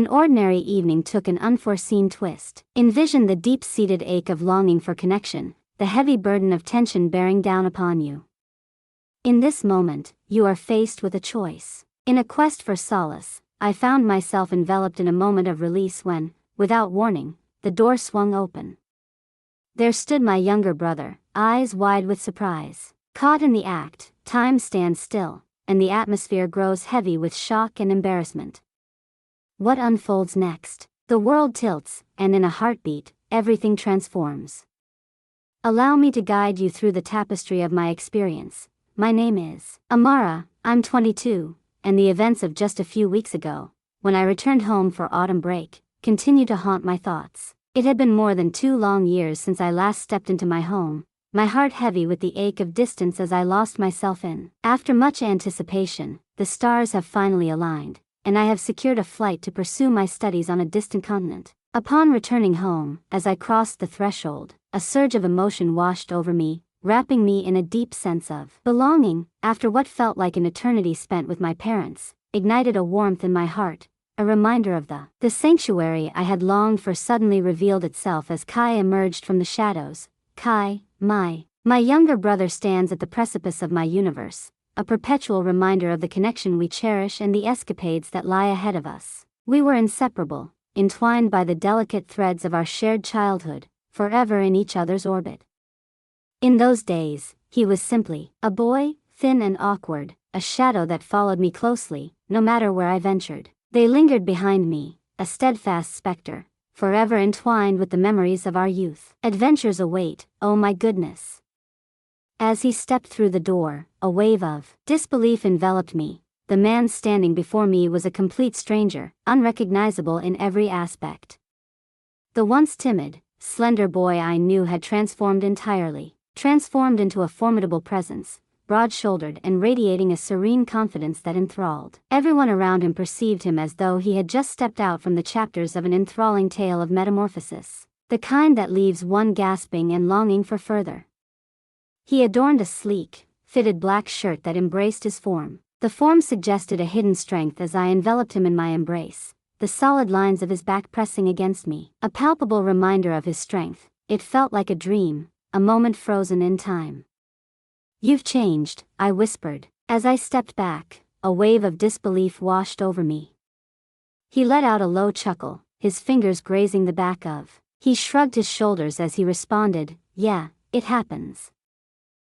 An ordinary evening took an unforeseen twist. Envision the deep-seated ache of longing for connection, the heavy burden of tension bearing down upon you. In this moment, you are faced with a choice. In a quest for solace, I found myself enveloped in a moment of release when, without warning, the door swung open. There stood my younger brother, eyes wide with surprise. Caught in the act, time stands still, and the atmosphere grows heavy with shock and embarrassment. What unfolds next? The world tilts, and in a heartbeat, everything transforms. Allow me to guide you through the tapestry of my experience. My name is Amara, I'm 22, and the events of just a few weeks ago, when I returned home for autumn break, continue to haunt my thoughts. It had been more than 2 long years since I last stepped into my home, my heart heavy with the ache of distance as I lost myself in. After much anticipation, the stars have finally aligned, and I have secured a flight to pursue my studies on a distant continent. Upon returning home, as I crossed the threshold, a surge of emotion washed over me, wrapping me in a deep sense of belonging. After what felt like an eternity spent with my parents, ignited a warmth in my heart, a reminder of the sanctuary I had longed for suddenly revealed itself as Kai emerged from the shadows. Kai, my younger brother, stands at the precipice of my universe, a perpetual reminder of the connection we cherish and the escapades that lie ahead of us. We were inseparable, entwined by the delicate threads of our shared childhood, forever in each other's orbit. In those days, he was simply a boy, thin and awkward, a shadow that followed me closely, no matter where I ventured. They lingered behind me, a steadfast specter, forever entwined with the memories of our youth. Adventures await, oh my goodness. As he stepped through the door, a wave of disbelief enveloped me. The man standing before me was a complete stranger, unrecognizable in every aspect. The once timid, slender boy I knew had transformed entirely, transformed into a formidable presence, broad-shouldered and radiating a serene confidence that enthralled. Everyone around him perceived him as though he had just stepped out from the chapters of an enthralling tale of metamorphosis, the kind that leaves one gasping and longing for further. He adorned a sleek, fitted black shirt that embraced his form. The form suggested a hidden strength as I enveloped him in my embrace, the solid lines of his back pressing against me, a palpable reminder of his strength. It felt like a dream, a moment frozen in time. "You've changed," I whispered. As I stepped back, a wave of disbelief washed over me. He let out a low chuckle, his fingers grazing the back of. He shrugged his shoulders as he responded, "Yeah, it happens."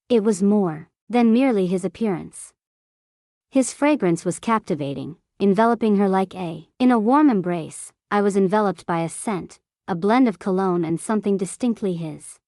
It was more than merely his appearance. His fragrance was captivating, enveloping her like in a warm embrace. I was enveloped by a scent, a blend of cologne and something distinctly his.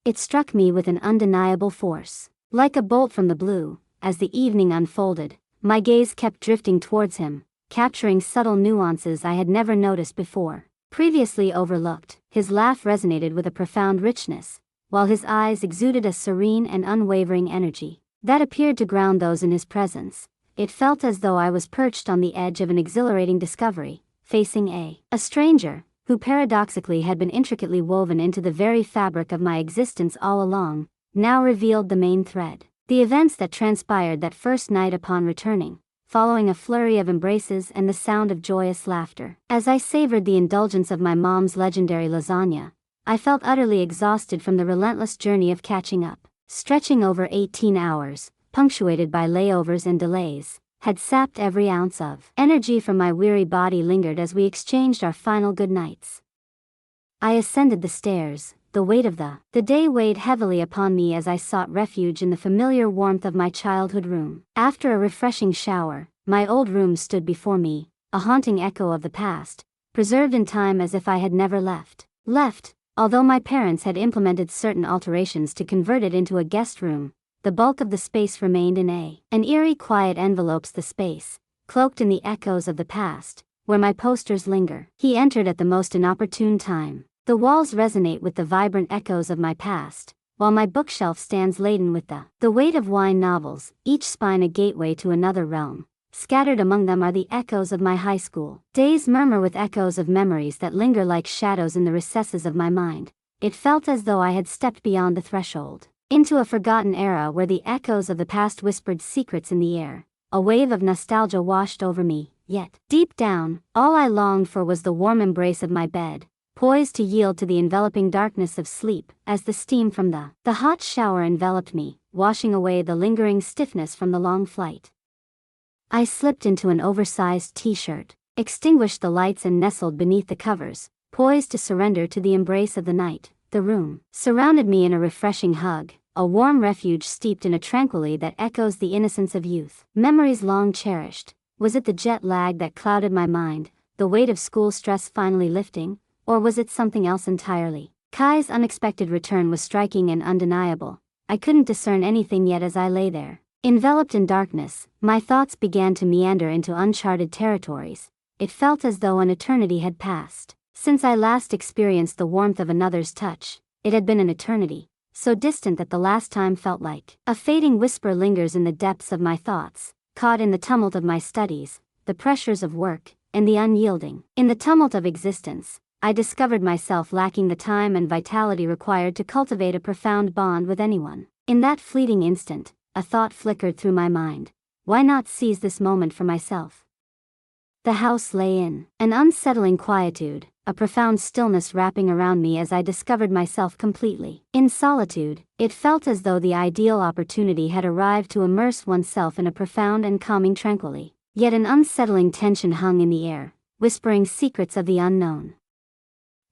It struck me with an undeniable force. Like a bolt from the blue, as the evening unfolded, my gaze kept drifting towards him, capturing subtle nuances I had never noticed before, previously overlooked. His laugh resonated with a profound richness, while his eyes exuded a serene and unwavering energy that appeared to ground those in his presence. It felt as though I was perched on the edge of an exhilarating discovery, facing a stranger who paradoxically had been intricately woven into the very fabric of my existence all along, now revealed the main thread. The events that transpired that first night upon returning, following a flurry of embraces and the sound of joyous laughter. As I savored the indulgence of my mom's legendary lasagna, I felt utterly exhausted from the relentless journey of catching up. Stretching over 18 hours, punctuated by layovers and delays, had sapped every ounce of energy from my weary body lingered as we exchanged our final goodnights. I ascended the stairs, the weight of the day weighed heavily upon me as I sought refuge in the familiar warmth of my childhood room. After a refreshing shower, my old room stood before me, a haunting echo of the past, preserved in time as if I had never left. Although my parents had implemented certain alterations to convert it into a guest room, the bulk of the space remained in an eerie quiet envelopes the space, cloaked in the echoes of the past, where my posters linger. He entered at the most inopportune time. The walls resonate with the vibrant echoes of my past, while my bookshelf stands laden with the weight of wine novels, each spine a gateway to another realm. Scattered among them are the echoes of my high school days, murmur with echoes of memories that linger like shadows in the recesses of my mind. It felt as though I had stepped beyond the threshold, into a forgotten era where the echoes of the past whispered secrets in the air. A wave of nostalgia washed over me, yet, deep down, all I longed for was the warm embrace of my bed, poised to yield to the enveloping darkness of sleep, as the steam from the hot shower enveloped me, washing away the lingering stiffness from the long flight. I slipped into an oversized t-shirt, extinguished the lights and nestled beneath the covers, poised to surrender to the embrace of the night. The room surrounded me in a refreshing hug, a warm refuge steeped in a tranquility that echoes the innocence of youth. Memories long cherished. Was it the jet lag that clouded my mind, the weight of school stress finally lifting, or was it something else entirely? Kai's unexpected return was striking and undeniable. I couldn't discern anything yet as I lay there. Enveloped in darkness, my thoughts began to meander into uncharted territories. It felt as though an eternity had passed since I last experienced the warmth of another's touch. It had been an eternity, so distant that the last time felt like a fading whisper lingers in the depths of my thoughts, caught in the tumult of my studies, the pressures of work, and the unyielding. In the tumult of existence, I discovered myself lacking the time and vitality required to cultivate a profound bond with anyone. In that fleeting instant, a thought flickered through my mind. Why not seize this moment for myself? The house lay in an unsettling quietude, a profound stillness wrapping around me as I discovered myself completely in solitude. It felt as though the ideal opportunity had arrived to immerse oneself in a profound and calming tranquility. Yet an unsettling tension hung in the air, whispering secrets of the unknown.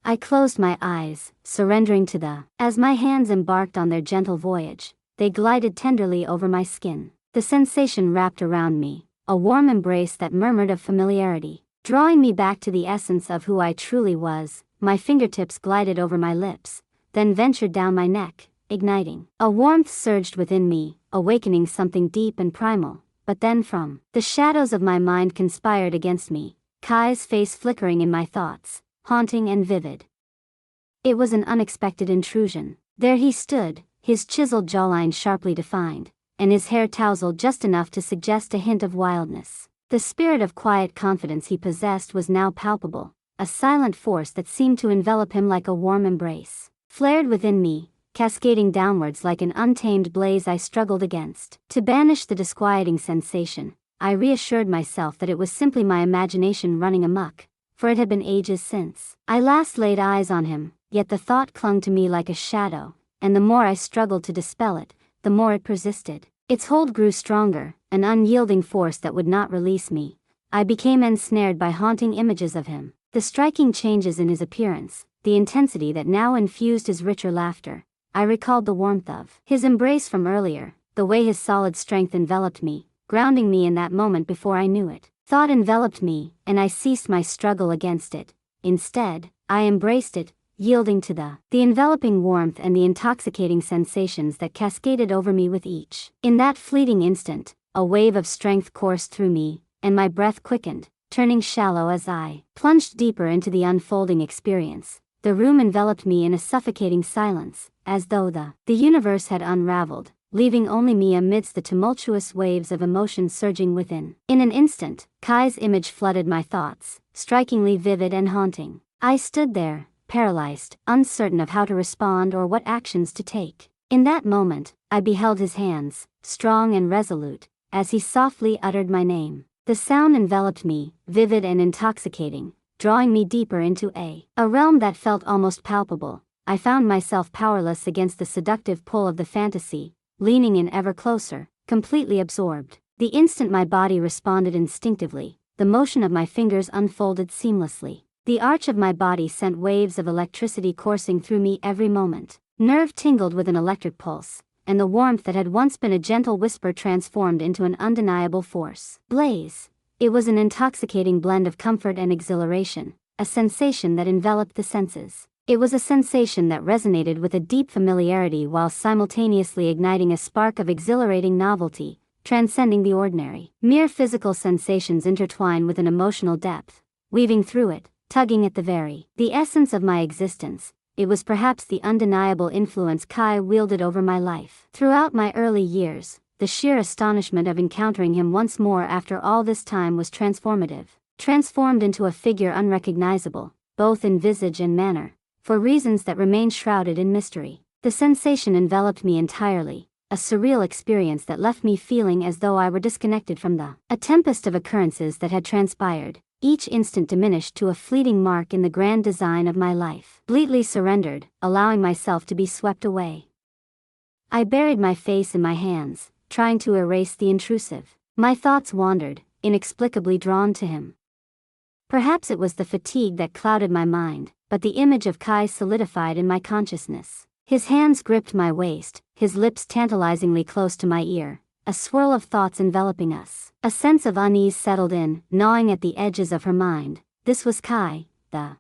I closed my eyes, surrendering to as my hands embarked on their gentle voyage, they glided tenderly over my skin. The sensation wrapped around me, a warm embrace that murmured of familiarity, drawing me back to the essence of who I truly was. My fingertips glided over my lips, then ventured down my neck, igniting. A warmth surged within me, awakening something deep and primal. But then from the shadows of my mind conspired against me, Kai's face flickering in my thoughts, haunting and vivid. It was an unexpected intrusion. There he stood, his chiseled jawline sharply defined, and his hair tousled just enough to suggest a hint of wildness. The spirit of quiet confidence he possessed was now palpable, a silent force that seemed to envelop him like a warm embrace. Flared within me, cascading downwards like an untamed blaze I struggled against. To banish the disquieting sensation, I reassured myself that it was simply my imagination running amok, for it had been ages since I last laid eyes on him, yet the thought clung to me like a shadow, and the more I struggled to dispel it, the more it persisted. Its hold grew stronger, an unyielding force that would not release me. I became ensnared by haunting images of him, the striking changes in his appearance, the intensity that now infused his richer laughter. I recalled the warmth of his embrace from earlier, the way his solid strength enveloped me, grounding me in that moment before I knew it. Thought enveloped me, and I ceased my struggle against it. Instead, I embraced it, yielding to the enveloping warmth and the intoxicating sensations that cascaded over me with each. In that fleeting instant, a wave of strength coursed through me, and my breath quickened, turning shallow as I plunged deeper into the unfolding experience. The room enveloped me in a suffocating silence, as though the universe had unraveled, leaving only me amidst the tumultuous waves of emotion surging within. In an instant, Kai's image flooded my thoughts, strikingly vivid and haunting. I stood there, paralyzed, uncertain of how to respond or what actions to take. In that moment, I beheld his hands, strong and resolute, as he softly uttered my name. The sound enveloped me, vivid and intoxicating, drawing me deeper into a realm that felt almost palpable. I found myself powerless against the seductive pull of the fantasy, leaning in ever closer, completely absorbed. The instant my body responded instinctively, the motion of my fingers unfolded seamlessly. The arch of my body sent waves of electricity coursing through me every moment. Nerve tingled with an electric pulse, and the warmth that had once been a gentle whisper transformed into an undeniable force. Blaze. It was an intoxicating blend of comfort and exhilaration, a sensation that enveloped the senses. It was a sensation that resonated with a deep familiarity while simultaneously igniting a spark of exhilarating novelty, transcending the ordinary. Mere physical sensations intertwine with an emotional depth, weaving through it, tugging at the essence of my existence. It was perhaps the undeniable influence Kai wielded over my life. Throughout my early years, the sheer astonishment of encountering him once more after all this time was transformative. Transformed into a figure unrecognizable, both in visage and manner, for reasons that remain shrouded in mystery. The sensation enveloped me entirely, a surreal experience that left me feeling as though I were disconnected from a tempest of occurrences that had transpired, each instant diminished to a fleeting mark in the grand design of my life. Completely surrendered, allowing myself to be swept away. I buried my face in my hands, trying to erase the intrusive. My thoughts wandered, inexplicably drawn to him. Perhaps it was the fatigue that clouded my mind, but the image of Kai solidified in my consciousness. His hands gripped my waist, his lips tantalizingly close to my ear, a swirl of thoughts enveloping us. A sense of unease settled in, gnawing at the edges of her mind. This was Kai,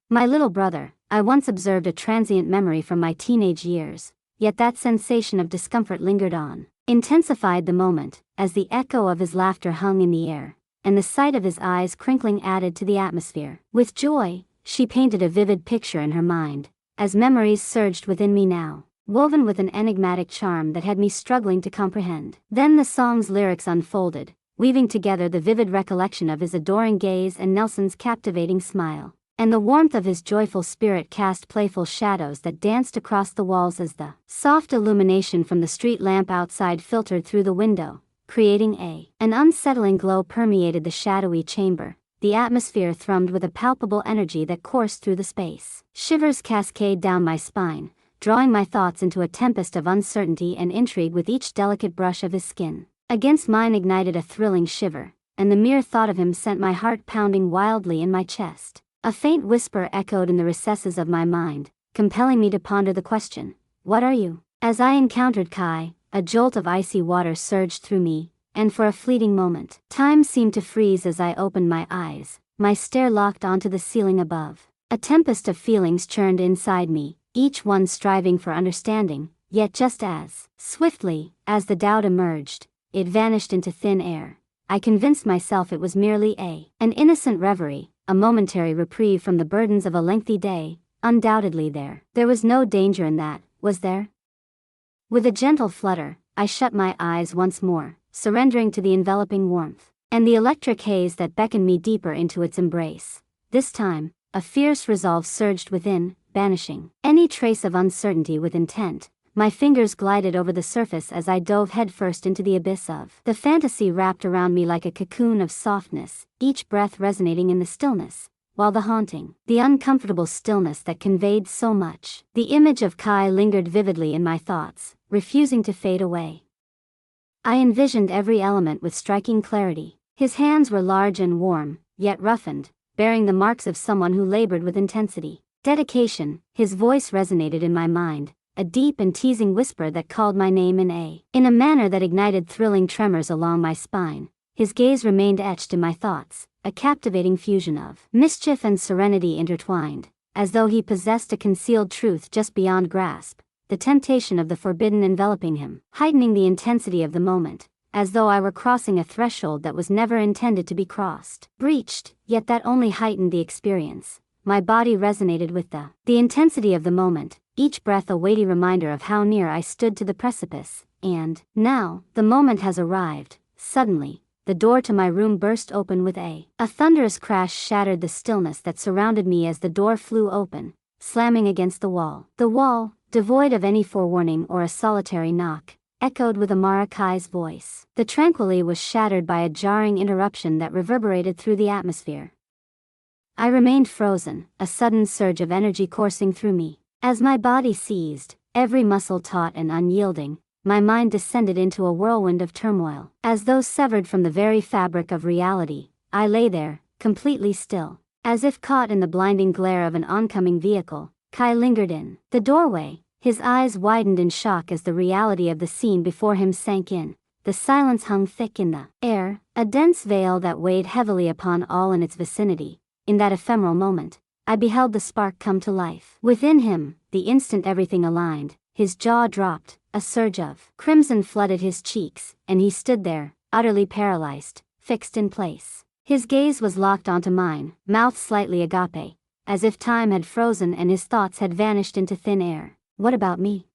my little brother. I once observed a transient memory from my teenage years, yet that sensation of discomfort lingered on, intensified the moment, as the echo of his laughter hung in the air, and the sight of his eyes crinkling added to the atmosphere. With joy, she painted a vivid picture in her mind, as memories surged within me now, woven with an enigmatic charm that had me struggling to comprehend. Then the song's lyrics unfolded, weaving together the vivid recollection of his adoring gaze and Nelson's captivating smile, and the warmth of his joyful spirit cast playful shadows that danced across the walls as the soft illumination from the street lamp outside filtered through the window, creating an unsettling glow permeated the shadowy chamber. The atmosphere thrummed with a palpable energy that coursed through the space. Shivers cascaded down my spine, drawing my thoughts into a tempest of uncertainty and intrigue with each delicate brush of his skin. Against mine ignited a thrilling shiver, and the mere thought of him sent my heart pounding wildly in my chest. A faint whisper echoed in the recesses of my mind, compelling me to ponder the question, "What are you?" As I encountered Kai, a jolt of icy water surged through me, and for a fleeting moment, time seemed to freeze as I opened my eyes, my stare locked onto the ceiling above. A tempest of feelings churned inside me, each one striving for understanding, yet just as swiftly as the doubt emerged, it vanished into thin air. I convinced myself it was merely an innocent reverie, a momentary reprieve from the burdens of a lengthy day. Undoubtedly there was no danger in that, was there? With a gentle flutter, I shut my eyes once more, surrendering to the enveloping warmth, and the electric haze that beckoned me deeper into its embrace. This time, a fierce resolve surged within, banishing any trace of uncertainty with intent. My fingers glided over the surface as I dove headfirst into the abyss of the fantasy wrapped around me like a cocoon of softness, each breath resonating in the stillness, while the uncomfortable stillness that conveyed so much. The image of Kai lingered vividly in my thoughts, refusing to fade away. I envisioned every element with striking clarity. His hands were large and warm, yet roughened, bearing the marks of someone who labored with intensity. Dedication. His voice resonated in my mind, a deep and teasing whisper that called my name in a manner that ignited thrilling tremors along my spine. His gaze remained etched in my thoughts, a captivating fusion of mischief and serenity intertwined, as though he possessed a concealed truth just beyond grasp. The temptation of the forbidden enveloping him, heightening the intensity of the moment, as though I were crossing a threshold that was never intended to be crossed. Breached, yet that only heightened the experience. My body resonated with the intensity of the moment, each breath a weighty reminder of how near I stood to the precipice. And now, the moment has arrived. Suddenly, the door to my room burst open with a thunderous crash shattered the stillness that surrounded me as the door flew open, slamming against the wall. The wall, devoid of any forewarning or a solitary knock, echoed with Amara Kai's voice. The tranquility was shattered by a jarring interruption that reverberated through the atmosphere. I remained frozen, a sudden surge of energy coursing through me. As my body seized, every muscle taut and unyielding, my mind descended into a whirlwind of turmoil. As though severed from the very fabric of reality, I lay there, completely still. As if caught in the blinding glare of an oncoming vehicle, Kai lingered in the doorway, his eyes widened in shock as the reality of the scene before him sank in. The silence hung thick in the air, a dense veil that weighed heavily upon all in its vicinity. In that ephemeral moment, I beheld the spark come to life. Within him, the instant everything aligned, his jaw dropped, a surge of crimson flooded his cheeks, and he stood there, utterly paralyzed, fixed in place. His gaze was locked onto mine, mouth slightly agape, as if time had frozen and his thoughts had vanished into thin air. What about me?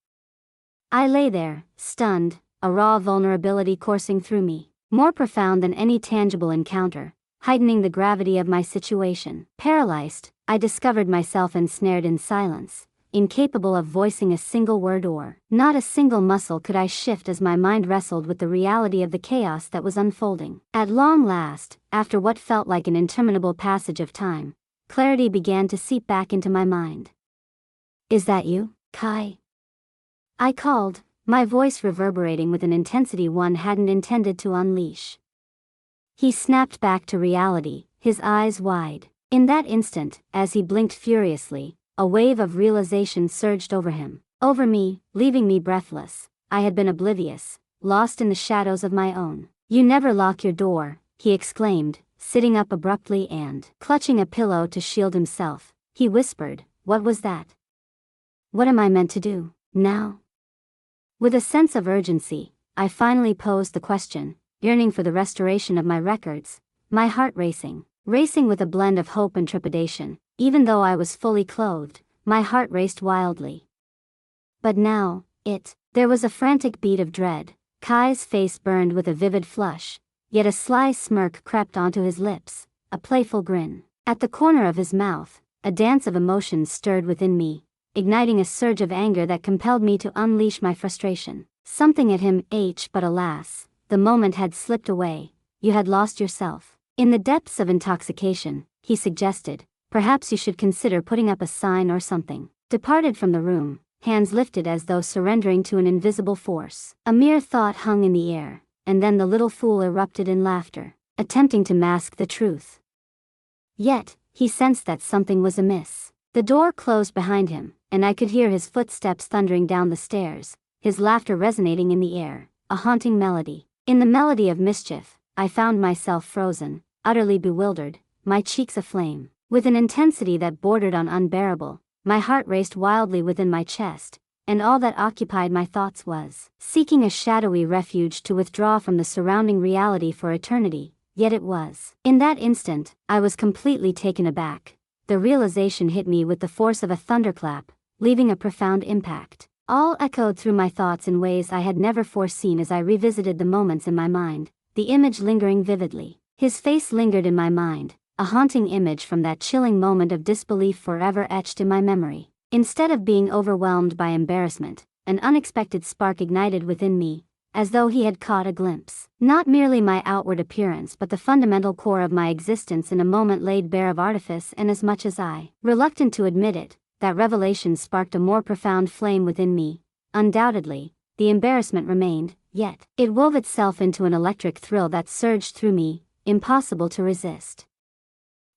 I lay there, stunned, a raw vulnerability coursing through me, more profound than any tangible encounter, heightening the gravity of my situation. Paralyzed, I discovered myself ensnared in silence, incapable of voicing a single word or not a single muscle could I shift as my mind wrestled with the reality of the chaos that was unfolding. At long last, after what felt like an interminable passage of time, clarity began to seep back into my mind. "Is that you, Kai?" I called, my voice reverberating with an intensity one hadn't intended to unleash. He snapped back to reality, his eyes wide. In that instant, as he blinked furiously, a wave of realization surged over him, over me, leaving me breathless. I had been oblivious, lost in the shadows of my own. "You never lock your door," he exclaimed, sitting up abruptly and clutching a pillow to shield himself. He whispered, "What was that? What am I meant to do now?" With a sense of urgency, I finally posed the question, yearning for the restoration of my records, my heart racing with a blend of hope and trepidation. Even though I was fully clothed, my heart raced wildly. But now, there was a frantic beat of dread. Kai's face burned with a vivid flush, yet a sly smirk crept onto his lips, a playful grin. At the corner of his mouth, a dance of emotions stirred within me, igniting a surge of anger that compelled me to unleash my frustration. Something at him, but alas, the moment had slipped away. "You had lost yourself." In the depths of intoxication, he suggested, "Perhaps you should consider putting up a sign or something." Departed from the room, hands lifted as though surrendering to an invisible force. A mere thought hung in the air, and then the little fool erupted in laughter, attempting to mask the truth. Yet, he sensed that something was amiss. The door closed behind him, and I could hear his footsteps thundering down the stairs, his laughter resonating in the air, a haunting melody. In the melody of mischief, I found myself frozen, utterly bewildered, my cheeks aflame. With an intensity that bordered on unbearable, my heart raced wildly within my chest, and all that occupied my thoughts was seeking a shadowy refuge to withdraw from the surrounding reality for eternity. Yet it was. In that instant, I was completely taken aback. The realization hit me with the force of a thunderclap, leaving a profound impact. All echoed through my thoughts in ways I had never foreseen as I revisited the moments in my mind, the image lingering vividly. His face lingered in my mind, a haunting image from that chilling moment of disbelief forever etched in my memory. Instead of being overwhelmed by embarrassment, an unexpected spark ignited within me, as though he had caught a glimpse. Not merely my outward appearance but the fundamental core of my existence in a moment laid bare of artifice, and as much as I, reluctant to admit it, that revelation sparked a more profound flame within me. Undoubtedly, the embarrassment remained, yet it wove itself into an electric thrill that surged through me, impossible to resist.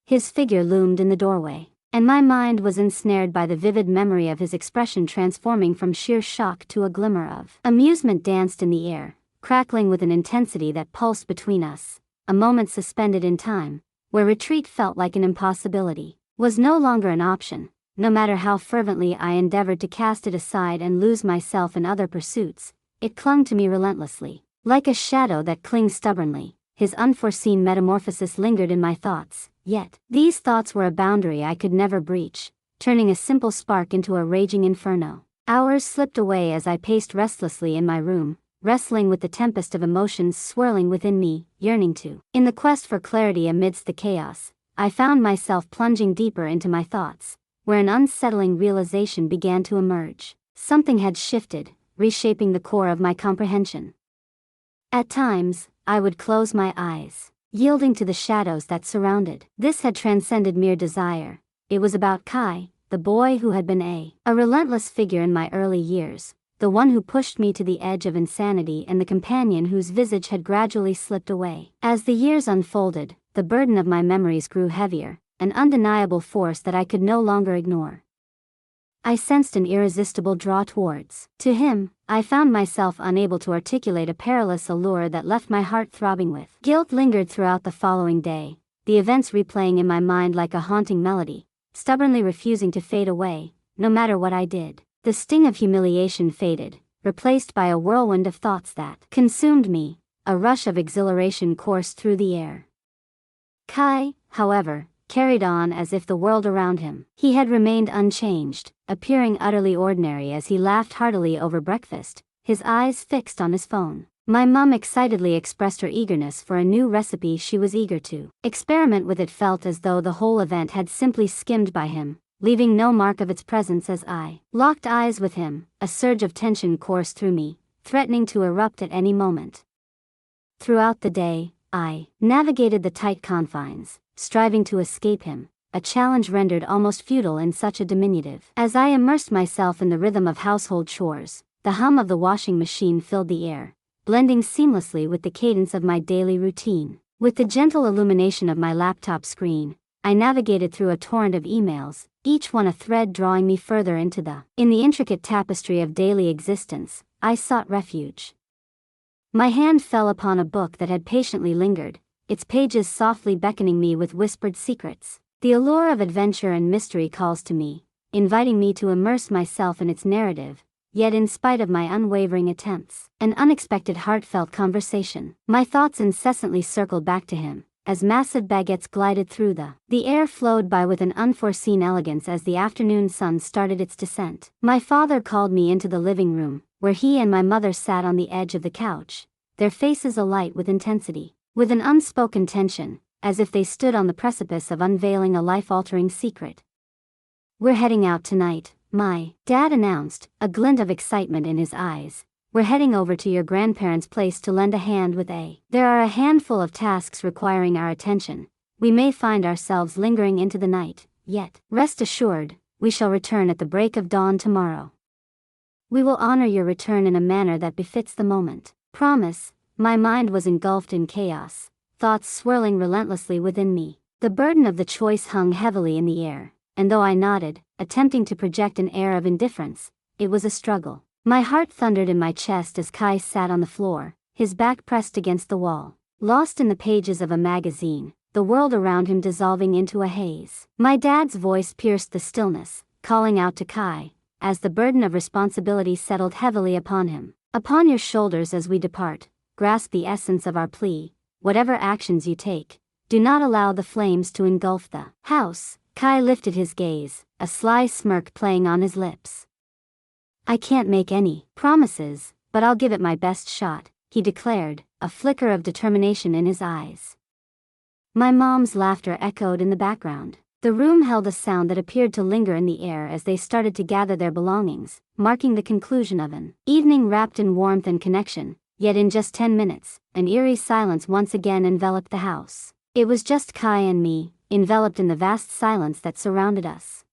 His figure loomed in the doorway, and my mind was ensnared by the vivid memory of his expression transforming from sheer shock to a glimmer of amusement danced in the air, crackling with an intensity that pulsed between us. A moment suspended in time, where retreat felt like an impossibility, was no longer an option. No matter how fervently I endeavored to cast it aside and lose myself in other pursuits, it clung to me relentlessly. Like a shadow that clings stubbornly, his unforeseen metamorphosis lingered in my thoughts. Yet, these thoughts were a boundary I could never breach, turning a simple spark into a raging inferno. Hours slipped away as I paced restlessly in my room, wrestling with the tempest of emotions swirling within me, yearning to. In the quest for clarity amidst the chaos, I found myself plunging deeper into my thoughts, where an unsettling realization began to emerge. Something had shifted, reshaping the core of my comprehension. At times, I would close my eyes, yielding to the shadows that surrounded. This had transcended mere desire. It was about Kai, the boy who had been a relentless figure in my early years, the one who pushed me to the edge of insanity and the companion whose visage had gradually slipped away. As the years unfolded, the burden of my memories grew heavier, an undeniable force that I could no longer ignore. I sensed an irresistible draw towards. To him, I found myself unable to articulate a perilous allure that left my heart throbbing with. Guilt lingered throughout the following day, the events replaying in my mind like a haunting melody, stubbornly refusing to fade away, no matter what I did. The sting of humiliation faded, replaced by a whirlwind of thoughts that consumed me. A rush of exhilaration coursed through the air. Kai, however, carried on as if the world around him. He had remained unchanged, appearing utterly ordinary as he laughed heartily over breakfast, his eyes fixed on his phone. My mum excitedly expressed her eagerness for a new recipe she was eager to experiment with. It felt as though the whole event had simply skimmed by him, leaving no mark of its presence as I locked eyes with him. A surge of tension coursed through me, threatening to erupt at any moment. Throughout the day, I navigated the tight confines, striving to escape him, a challenge rendered almost futile in such a diminutive. As I immersed myself in the rhythm of household chores, the hum of the washing machine filled the air, blending seamlessly with the cadence of my daily routine. With the gentle illumination of my laptop screen, I navigated through a torrent of emails, each one a thread drawing me further into in the intricate tapestry of daily existence. I sought refuge. My hand fell upon a book that had patiently lingered, its pages softly beckoning me with whispered secrets. The allure of adventure and mystery calls to me, inviting me to immerse myself in its narrative. Yet in spite of my unwavering attempts, an unexpected heartfelt conversation, my thoughts incessantly circled back to him, as massive baguettes glided through the air flowed by with an unforeseen elegance as the afternoon sun started its descent. My father called me into the living room, where he and my mother sat on the edge of the couch, their faces alight with intensity, with an unspoken tension, as if they stood on the precipice of unveiling a life-altering secret. "We're heading out tonight," my dad announced, a glint of excitement in his eyes. "We're heading over to your grandparents' place to lend a hand with There are a handful of tasks requiring our attention. We may find ourselves lingering into the night, yet, rest assured, we shall return at the break of dawn tomorrow. We will honor your return in a manner that befits the moment. Promise." My mind was engulfed in chaos, thoughts swirling relentlessly within me. The burden of the choice hung heavily in the air, and though I nodded, attempting to project an air of indifference, it was a struggle. My heart thundered in my chest as Kai sat on the floor, his back pressed against the wall, lost in the pages of a magazine, the world around him dissolving into a haze. My dad's voice pierced the stillness, calling out to Kai, as the burden of responsibility settled heavily upon him. "Upon your shoulders as we depart, grasp the essence of our plea. Whatever actions you take, do not allow the flames to engulf the house." Kai lifted his gaze, a sly smirk playing on his lips. "I can't make any promises, but I'll give it my best shot," he declared, a flicker of determination in his eyes. My mom's laughter echoed in the background. The room held a sound that appeared to linger in the air as they started to gather their belongings, marking the conclusion of an evening wrapped in warmth and connection. Yet in just 10 minutes, an eerie silence once again enveloped the house. It was just Kai and me, enveloped in the vast silence that surrounded us.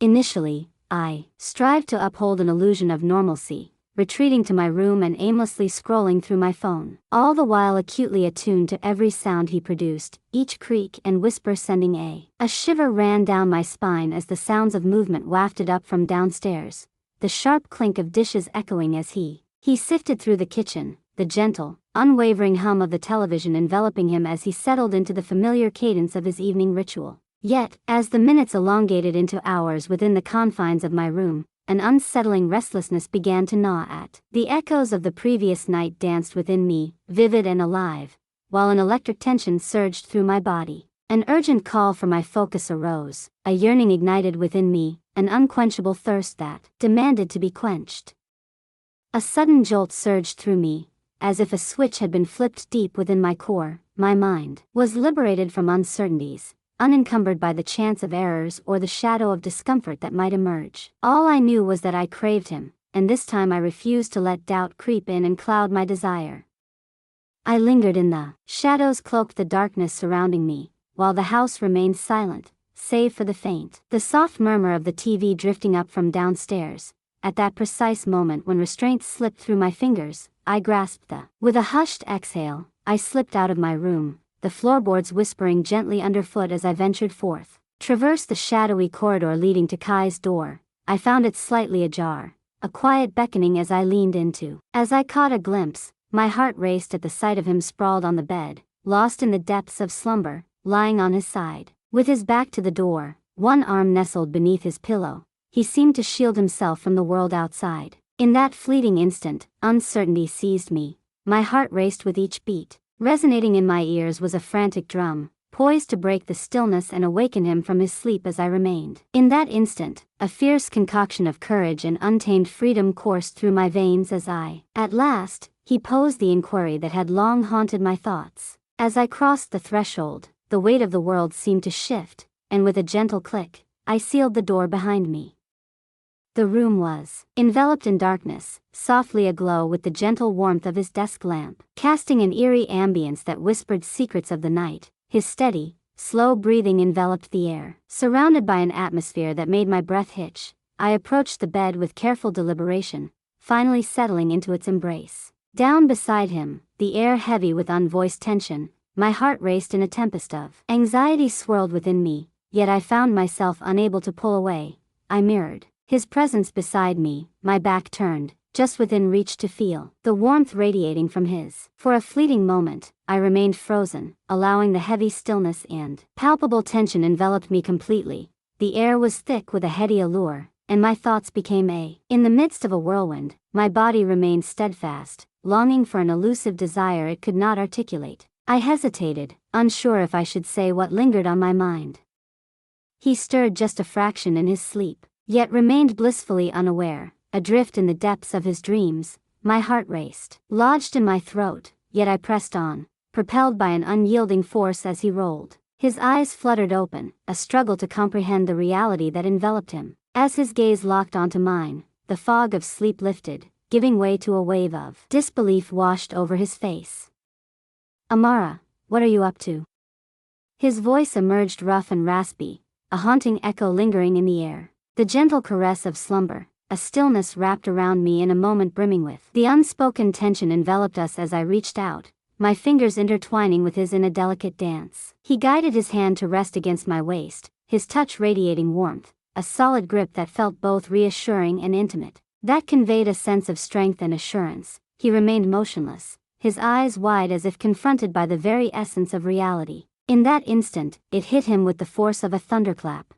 Initially, I strived to uphold an illusion of normalcy, retreating to my room and aimlessly scrolling through my phone, all the while acutely attuned to every sound he produced, each creak and whisper sending a shiver ran down my spine as the sounds of movement wafted up from downstairs, the sharp clink of dishes echoing as he sifted through the kitchen, the gentle, unwavering hum of the television enveloping him as he settled into the familiar cadence of his evening ritual. Yet, as the minutes elongated into hours within the confines of my room, an unsettling restlessness began to gnaw at the echoes of the previous night danced within me, vivid and alive, while an electric tension surged through my body. An urgent call for my focus arose, a yearning ignited within me, an unquenchable thirst that demanded to be quenched. A sudden jolt surged through me, as if a switch had been flipped deep within my core. My mind was liberated from uncertainties, unencumbered by the chance of errors or the shadow of discomfort that might emerge. All I knew was that I craved him, and this time I refused to let doubt creep in and cloud my desire. I lingered in the shadows cloaked the darkness surrounding me, while the house remained silent, save for the soft murmur of the TV drifting up from downstairs. At that precise moment when restraint slipped through my fingers, I grasped With a hushed exhale, I slipped out of my room, the floorboards whispering gently underfoot as I ventured forth. Traversed the shadowy corridor leading to Kai's door. I found it slightly ajar, a quiet beckoning as I leaned into. As I caught a glimpse, my heart raced at the sight of him sprawled on the bed, lost in the depths of slumber, lying on his side. With his back to the door, one arm nestled beneath his pillow, he seemed to shield himself from the world outside. In that fleeting instant, uncertainty seized me. My heart raced with each beat. Resonating in my ears was a frantic drum, poised to break the stillness and awaken him from his sleep as I remained. In that instant, a fierce concoction of courage and untamed freedom coursed through my veins as at last, he posed the inquiry that had long haunted my thoughts. As I crossed the threshold, the weight of the world seemed to shift, and with a gentle click, I sealed the door behind me. The room was enveloped in darkness, softly aglow with the gentle warmth of his desk lamp, casting an eerie ambience that whispered secrets of the night. His steady, slow breathing enveloped the air. Surrounded by an atmosphere that made my breath hitch, I approached the bed with careful deliberation, finally settling into its embrace. Down beside him, the air heavy with unvoiced tension, my heart raced in a tempest of anxiety swirled within me, yet I found myself unable to pull away. I mirrored his presence beside me, my back turned, just within reach to feel the warmth radiating from his. For a fleeting moment, I remained frozen, allowing the heavy stillness and palpable tension enveloped me completely. The air was thick with a heady allure, and my thoughts became in the midst of a whirlwind, my body remained steadfast, longing for an elusive desire it could not articulate. I hesitated, unsure if I should say what lingered on my mind. He stirred just a fraction in his sleep, yet remained blissfully unaware, adrift in the depths of his dreams. My heart raced, lodged in my throat, yet I pressed on, propelled by an unyielding force as he rolled. His eyes fluttered open, a struggle to comprehend the reality that enveloped him. As his gaze locked onto mine, the fog of sleep lifted, giving way to a wave of disbelief washed over his face. "Amara, what are you up to?" His voice emerged rough and raspy, a haunting echo lingering in the air. The gentle caress of slumber, a stillness wrapped around me in a moment brimming with the unspoken tension enveloped us as I reached out, my fingers intertwining with his in a delicate dance. He guided his hand to rest against my waist, his touch radiating warmth, a solid grip that felt both reassuring and intimate, that conveyed a sense of strength and assurance. He remained motionless, his eyes wide as if confronted by the very essence of reality. In that instant, it hit him with the force of a thunderclap.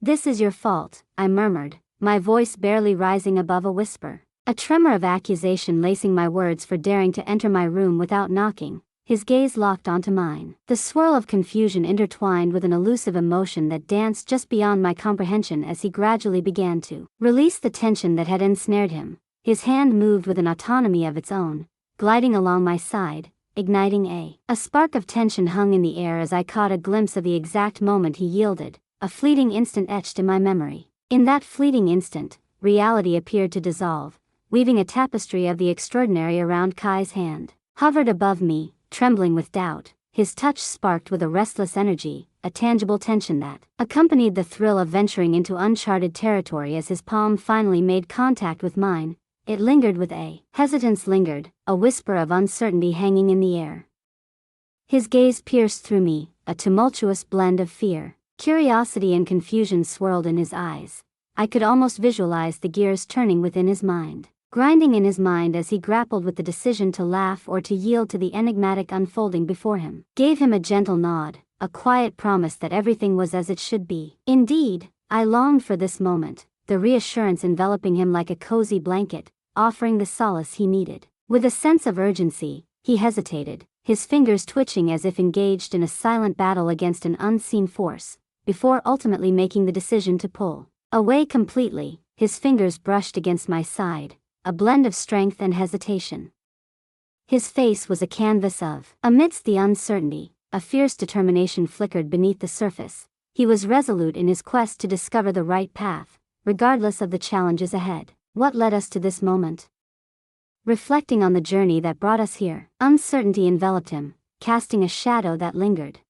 "This is your fault," I murmured, my voice barely rising above a whisper. A tremor of accusation lacing my words for daring to enter my room without knocking. His gaze locked onto mine. The swirl of confusion intertwined with an elusive emotion that danced just beyond my comprehension as he gradually began to release the tension that had ensnared him. His hand moved with an autonomy of its own, gliding along my side, igniting a spark of tension hung in the air as I caught a glimpse of the exact moment he yielded, a fleeting instant etched in my memory. In that fleeting instant, reality appeared to dissolve, weaving a tapestry of the extraordinary around Kai's hand. Hovered above me, trembling with doubt, his touch sparked with a restless energy, a tangible tension that accompanied the thrill of venturing into uncharted territory. As his palm finally made contact with mine, it lingered with hesitance lingered, a whisper of uncertainty hanging in the air. His gaze pierced through me, a tumultuous blend of fear, curiosity and confusion swirled in his eyes. I could almost visualize the gears turning within his mind, grinding in his mind as he grappled with the decision to laugh or to yield to the enigmatic unfolding before him. Gave him a gentle nod, a quiet promise that everything was as it should be. Indeed, I longed for this moment, the reassurance enveloping him like a cozy blanket, offering the solace he needed. With a sense of urgency, he hesitated, his fingers twitching as if engaged in a silent battle against an unseen force, before ultimately making the decision to pull away completely. His fingers brushed against my side, a blend of strength and hesitation. His face was a canvas of, amidst the uncertainty, a fierce determination flickered beneath the surface. He was resolute in his quest to discover the right path, regardless of the challenges ahead. What led us to this moment? Reflecting on the journey that brought us here, uncertainty enveloped him, casting a shadow that lingered.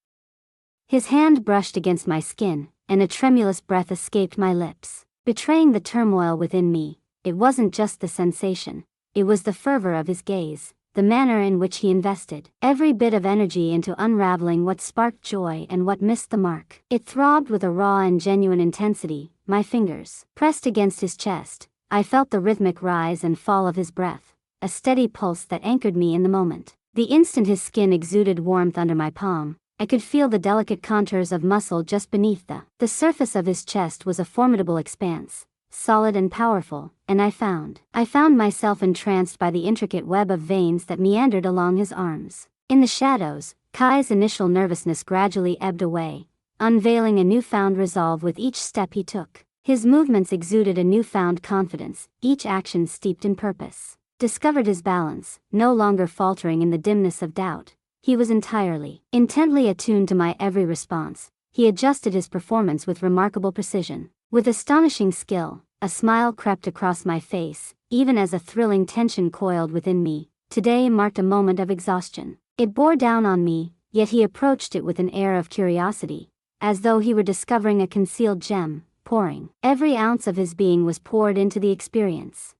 His hand brushed against my skin, and a tremulous breath escaped my lips, betraying the turmoil within me. It wasn't just the sensation, it was the fervor of his gaze, the manner in which he invested every bit of energy into unraveling what sparked joy and what missed the mark. It throbbed with a raw and genuine intensity. My fingers pressed against his chest. I felt the rhythmic rise and fall of his breath, a steady pulse that anchored me in the moment. The instant his skin exuded warmth under my palm, I could feel the delicate contours of muscle just beneath the surface of his chest was a formidable expanse, solid and powerful, and I found myself entranced by the intricate web of veins that meandered along his arms. In the shadows, Kai's initial nervousness gradually ebbed away, unveiling a newfound resolve with each step he took. His movements exuded a newfound confidence, each action steeped in purpose. Discovered his balance, no longer faltering in the dimness of doubt. He was intently attuned to my every response, he adjusted his performance with remarkable precision. With astonishing skill, a smile crept across my face, even as a thrilling tension coiled within me. Today marked a moment of exhaustion. It bore down on me, yet he approached it with an air of curiosity, as though he were discovering a concealed gem, pouring. Every ounce of his being was poured into the experience.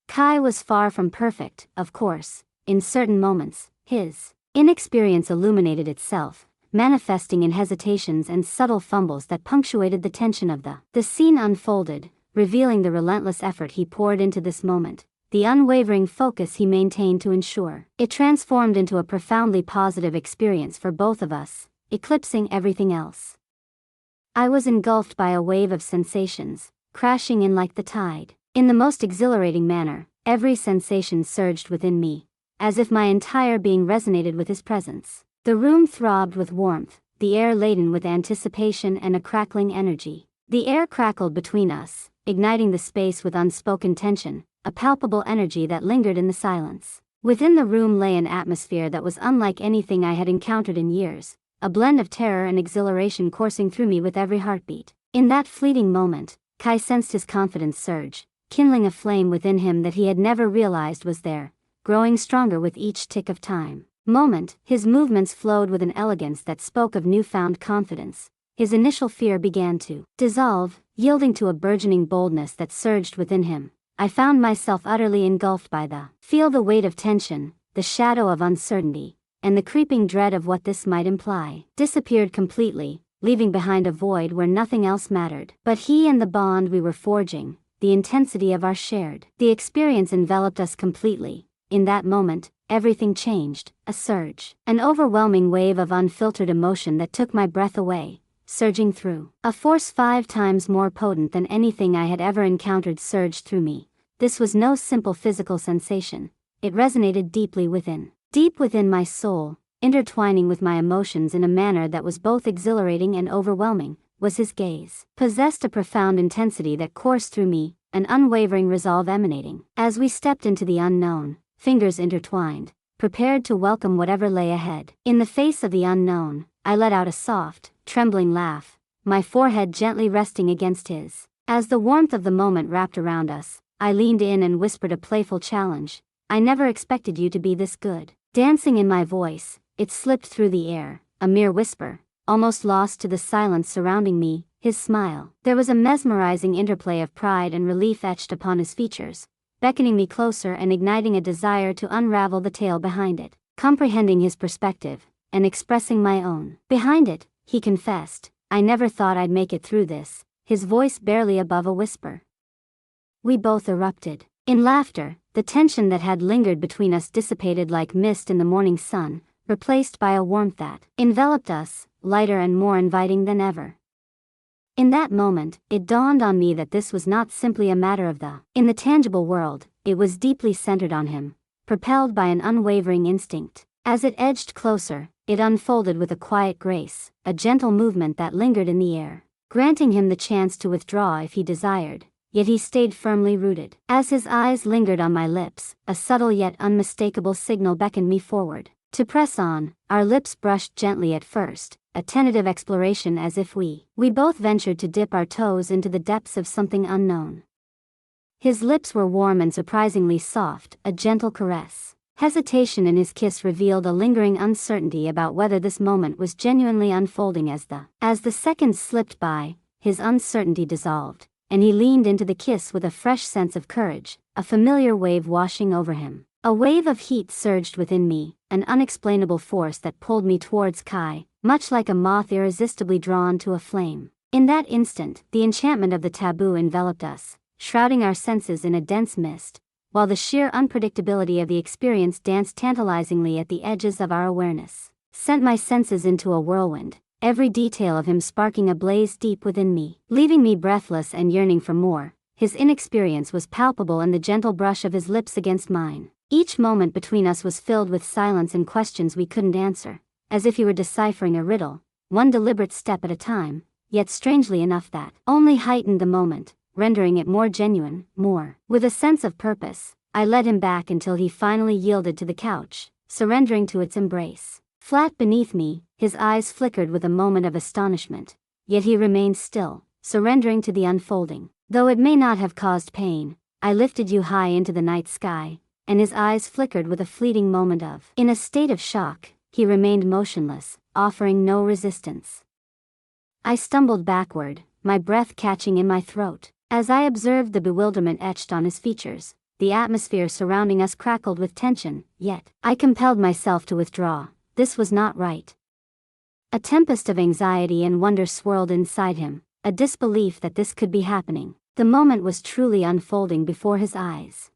Kai was far from perfect, of course. In certain moments, his inexperience illuminated itself, manifesting in hesitations and subtle fumbles that punctuated the tension of the scene unfolded, revealing the relentless effort he poured into this moment, the unwavering focus he maintained to ensure it transformed into a profoundly positive experience for both of us, eclipsing everything else. I was engulfed by a wave of sensations, crashing in like the tide. In the most exhilarating manner, every sensation surged within me, as if my entire being resonated with his presence. The room throbbed with warmth, the air laden with anticipation and a crackling energy. The air crackled between us, igniting the space with unspoken tension, a palpable energy that lingered in the silence. Within the room lay an atmosphere that was unlike anything I had encountered in years, a blend of terror and exhilaration coursing through me with every heartbeat. In that fleeting moment, Kai sensed his confidence surge, kindling a flame within him that he had never realized was there, growing stronger with each tick of time. His movements flowed with an elegance that spoke of newfound confidence. His initial fear began to dissolve, yielding to a burgeoning boldness that surged within him. I found myself utterly engulfed by the weight of tension, the shadow of uncertainty, and the creeping dread of what this might imply, disappeared completely, leaving behind a void where nothing else mattered. But he and the bond we were forging, the intensity of our the experience enveloped us completely. In that moment, everything changed, a surge, an overwhelming wave of unfiltered emotion that took my breath away, surging through. A force 5 times more potent than anything I had ever encountered surged through me. This was no simple physical sensation, it resonated deep within my soul, intertwining with my emotions in a manner that was both exhilarating and overwhelming. Was his gaze. Possessed a profound intensity that coursed through me, an unwavering resolve emanating. As we stepped into the unknown, fingers intertwined, prepared to welcome whatever lay ahead. In the face of the unknown, I let out a soft, trembling laugh, my forehead gently resting against his. As the warmth of the moment wrapped around us, I leaned in and whispered a playful challenge. I never expected you to be this good. Dancing in my voice, it slipped through the air, a mere whisper, almost lost to the silence surrounding me. His smile. There was a mesmerizing interplay of pride and relief etched upon his features, beckoning me closer and igniting a desire to unravel the tale behind it. Comprehending his perspective, and expressing my own. Behind it, he confessed, I never thought I'd make it through this, his voice barely above a whisper. We both erupted in laughter. The tension that had lingered between us dissipated like mist in the morning sun, replaced by a warmth that enveloped us, lighter and more inviting than ever. In that moment, it dawned on me that this was not simply a matter of in the tangible world, it was deeply centered on him, propelled by an unwavering instinct. As it edged closer, it unfolded with a quiet grace, a gentle movement that lingered in the air, granting him the chance to withdraw if he desired, yet he stayed firmly rooted. As his eyes lingered on my lips, a subtle yet unmistakable signal beckoned me forward. To press on, our lips brushed gently at first, a tentative exploration as if we both ventured to dip our toes into the depths of something unknown. His lips were warm and surprisingly soft, a gentle caress. Hesitation in his kiss revealed a lingering uncertainty about whether this moment was genuinely unfolding. As the seconds slipped by, his uncertainty dissolved, and he leaned into the kiss with a fresh sense of courage, a familiar wave washing over him. A wave of heat surged within me, an unexplainable force that pulled me towards Kai, much like a moth irresistibly drawn to a flame. In that instant, the enchantment of the taboo enveloped us, shrouding our senses in a dense mist, while the sheer unpredictability of the experience danced tantalizingly at the edges of our awareness. Sent my senses into a whirlwind, every detail of him sparking a blaze deep within me, leaving me breathless and yearning for more. His inexperience was palpable in the gentle brush of his lips against mine. Each moment between us was filled with silence and questions we couldn't answer, as if he were deciphering a riddle, one deliberate step at a time, yet strangely enough that only heightened the moment, rendering it more genuine, more. With a sense of purpose, I led him back until he finally yielded to the couch, surrendering to its embrace. Flat beneath me, his eyes flickered with a moment of astonishment. Yet he remained still, surrendering to the unfolding. Though it may not have caused pain, I lifted you high into the night sky, and his eyes flickered with a fleeting moment of. In a state of shock, he remained motionless, offering no resistance. I stumbled backward, my breath catching in my throat. As I observed the bewilderment etched on his features, the atmosphere surrounding us crackled with tension, yet I compelled myself to withdraw. This was not right. A tempest of anxiety and wonder swirled inside him, a disbelief that this could be happening. The moment was truly unfolding before his eyes.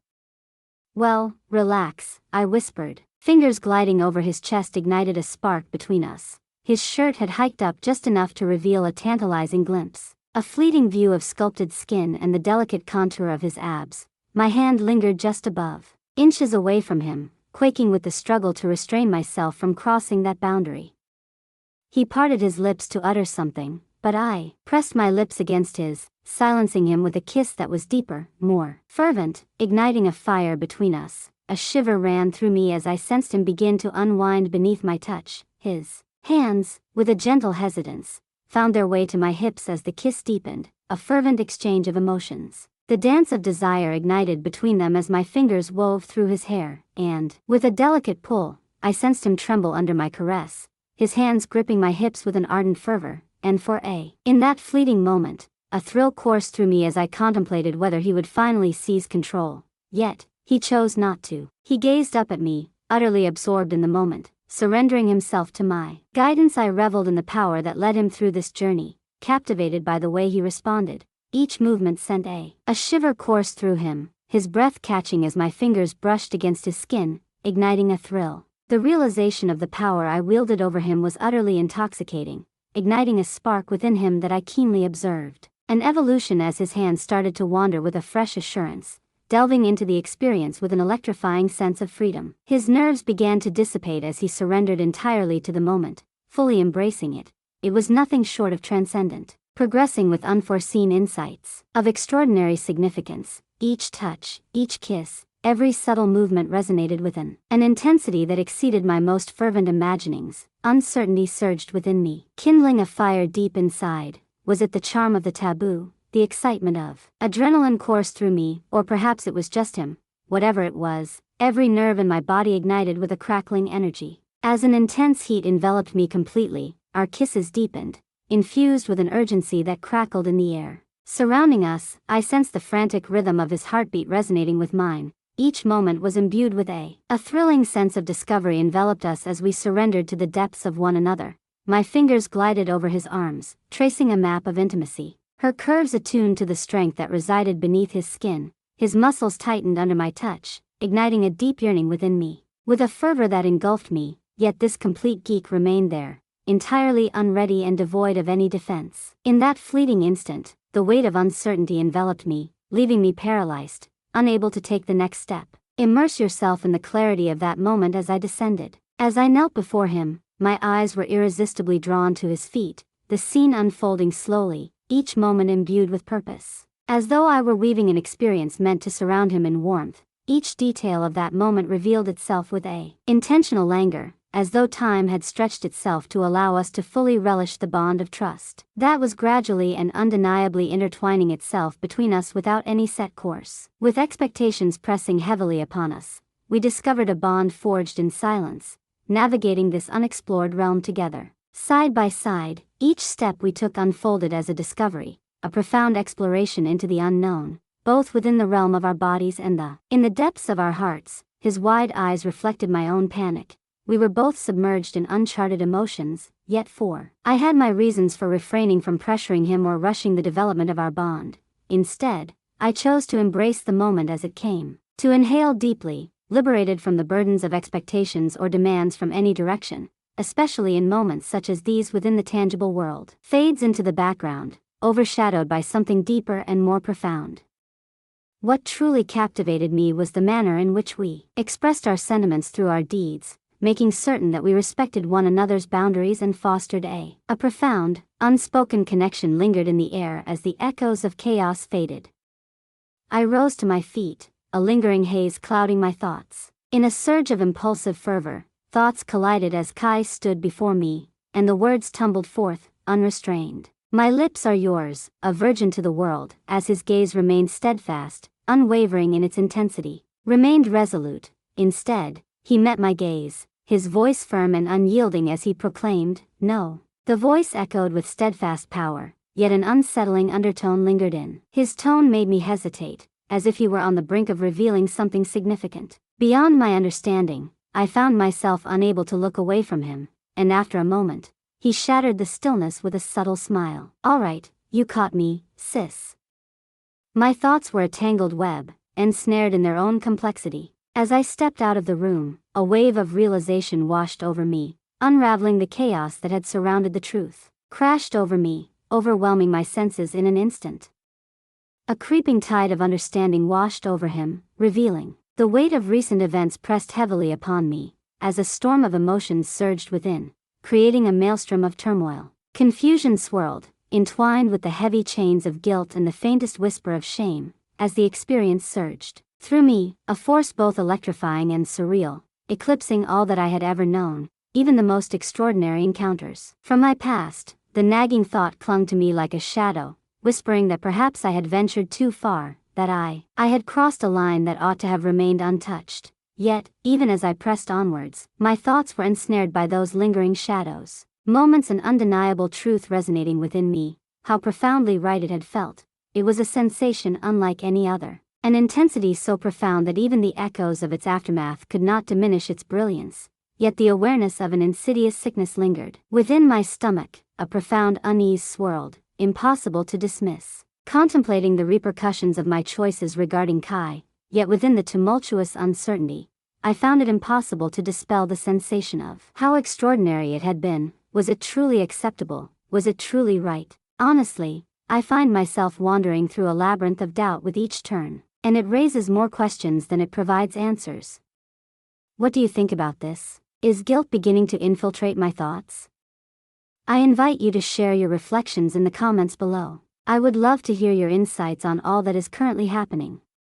"Well, relax," I whispered. Fingers gliding over his chest ignited a spark between us. His shirt had hiked up just enough to reveal a tantalizing glimpse. A fleeting view of sculpted skin and the delicate contour of his abs. My hand lingered just above, inches away from him, quaking with the struggle to restrain myself from crossing that boundary. He parted his lips to utter something, but I pressed my lips against his, silencing him with a kiss that was deeper, more fervent, igniting a fire between us. A shiver ran through me as I sensed him begin to unwind beneath my touch. His hands, with a gentle hesitance, found their way to my hips as the kiss deepened, a fervent exchange of emotions. The dance of desire ignited between them as my fingers wove through his hair, and, with a delicate pull, I sensed him tremble under my caress, his hands gripping my hips with an ardent fervor, and in that fleeting moment, a thrill coursed through me as I contemplated whether he would finally seize control. Yet, he chose not to. He gazed up at me, utterly absorbed in the moment, surrendering himself to my guidance. I reveled in the power that led him through this journey, captivated by the way he responded. Each movement sent a shiver coursed through him, his breath catching as my fingers brushed against his skin, igniting a thrill. The realization of the power I wielded over him was utterly intoxicating, igniting a spark within him that I keenly observed. An evolution as his hands started to wander with a fresh assurance, delving into the experience with an electrifying sense of freedom. His nerves began to dissipate as he surrendered entirely to the moment, fully embracing it. It was nothing short of transcendent, progressing with unforeseen insights of extraordinary significance. Each touch, each kiss, every subtle movement resonated with an intensity that exceeded my most fervent imaginings. Uncertainty surged within me, kindling a fire deep inside. Was it the charm of the taboo, the excitement of adrenaline coursed through me, or perhaps it was just him? Whatever it was, every nerve in my body ignited with a crackling energy. As an intense heat enveloped me completely, our kisses deepened, infused with an urgency that crackled in the air. Surrounding us, I sensed the frantic rhythm of his heartbeat resonating with mine. Each moment was imbued with a thrilling sense of discovery enveloped us as we surrendered to the depths of one another. My fingers glided over his arms, tracing a map of intimacy. Her curves attuned to the strength that resided beneath his skin. His muscles tightened under my touch, igniting a deep yearning within me. With a fervor that engulfed me, yet this complete geek remained there, entirely unready and devoid of any defense. In that fleeting instant, the weight of uncertainty enveloped me, leaving me paralyzed, unable to take the next step. Immerse yourself in the clarity of that moment as I descended. As I knelt before him, my eyes were irresistibly drawn to his feet, the scene unfolding slowly, each moment imbued with purpose. As though I were weaving an experience meant to surround him in warmth, each detail of that moment revealed itself with a intentional languor, as though time had stretched itself to allow us to fully relish the bond of trust that was gradually and undeniably intertwining itself between us without any set course. With expectations pressing heavily upon us, we discovered a bond forged in silence, navigating this unexplored realm together. Side by side, each step we took unfolded as a discovery, a profound exploration into the unknown, both within the realm of our bodies and in the depths of our hearts. His wide eyes reflected my own panic. We were both submerged in uncharted emotions, yet I had my reasons for refraining from pressuring him or rushing the development of our bond. Instead, I chose to embrace the moment as it came, to inhale deeply, liberated from the burdens of expectations or demands from any direction, especially in moments such as these within the tangible world fades into the background, overshadowed by something deeper and more profound. What truly captivated me was the manner in which we expressed our sentiments through our deeds, making certain that we respected one another's boundaries and fostered a profound, unspoken connection lingered in the air as the echoes of chaos faded. I rose to my feet, a lingering haze clouding my thoughts. In a surge of impulsive fervor, thoughts collided as Kai stood before me, and the words tumbled forth, unrestrained. My lips are yours, a virgin to the world, as his gaze remained steadfast, unwavering in its intensity. Remained resolute. Instead, he met my gaze, his voice firm and unyielding as he proclaimed, "No." The voice echoed with steadfast power, yet an unsettling undertone lingered in. His tone made me hesitate, as if he were on the brink of revealing something significant. Beyond my understanding, I found myself unable to look away from him, and after a moment, he shattered the stillness with a subtle smile. "All right, you caught me, sis." My thoughts were a tangled web, ensnared in their own complexity. As I stepped out of the room, a wave of realization washed over me, unraveling the chaos that had surrounded the truth. Crashed over me, overwhelming my senses in an instant. A creeping tide of understanding washed over him, revealing. The weight of recent events pressed heavily upon me, as a storm of emotions surged within, creating a maelstrom of turmoil. Confusion swirled, entwined with the heavy chains of guilt and the faintest whisper of shame, as the experience surged through me, a force both electrifying and surreal, eclipsing all that I had ever known, even the most extraordinary encounters. From my past, the nagging thought clung to me like a shadow, whispering that perhaps I had ventured too far, that I had crossed a line that ought to have remained untouched. Yet, even as I pressed onwards, my thoughts were ensnared by those lingering shadows. Moments an undeniable truth resonating within me, how profoundly right it had felt. It was a sensation unlike any other. An intensity so profound that even the echoes of its aftermath could not diminish its brilliance. Yet the awareness of an insidious sickness lingered. Within my stomach, a profound unease swirled, impossible to dismiss. Contemplating the repercussions of my choices regarding Kai, yet within the tumultuous uncertainty, I found it impossible to dispel the sensation of how extraordinary it had been. Was it truly acceptable? Was it truly right? Honestly, I find myself wandering through a labyrinth of doubt with each turn, and it raises more questions than it provides answers. What do you think about this? Is guilt beginning to infiltrate my thoughts? I invite you to share your reflections in the comments below. I would love to hear your insights on all that is currently happening.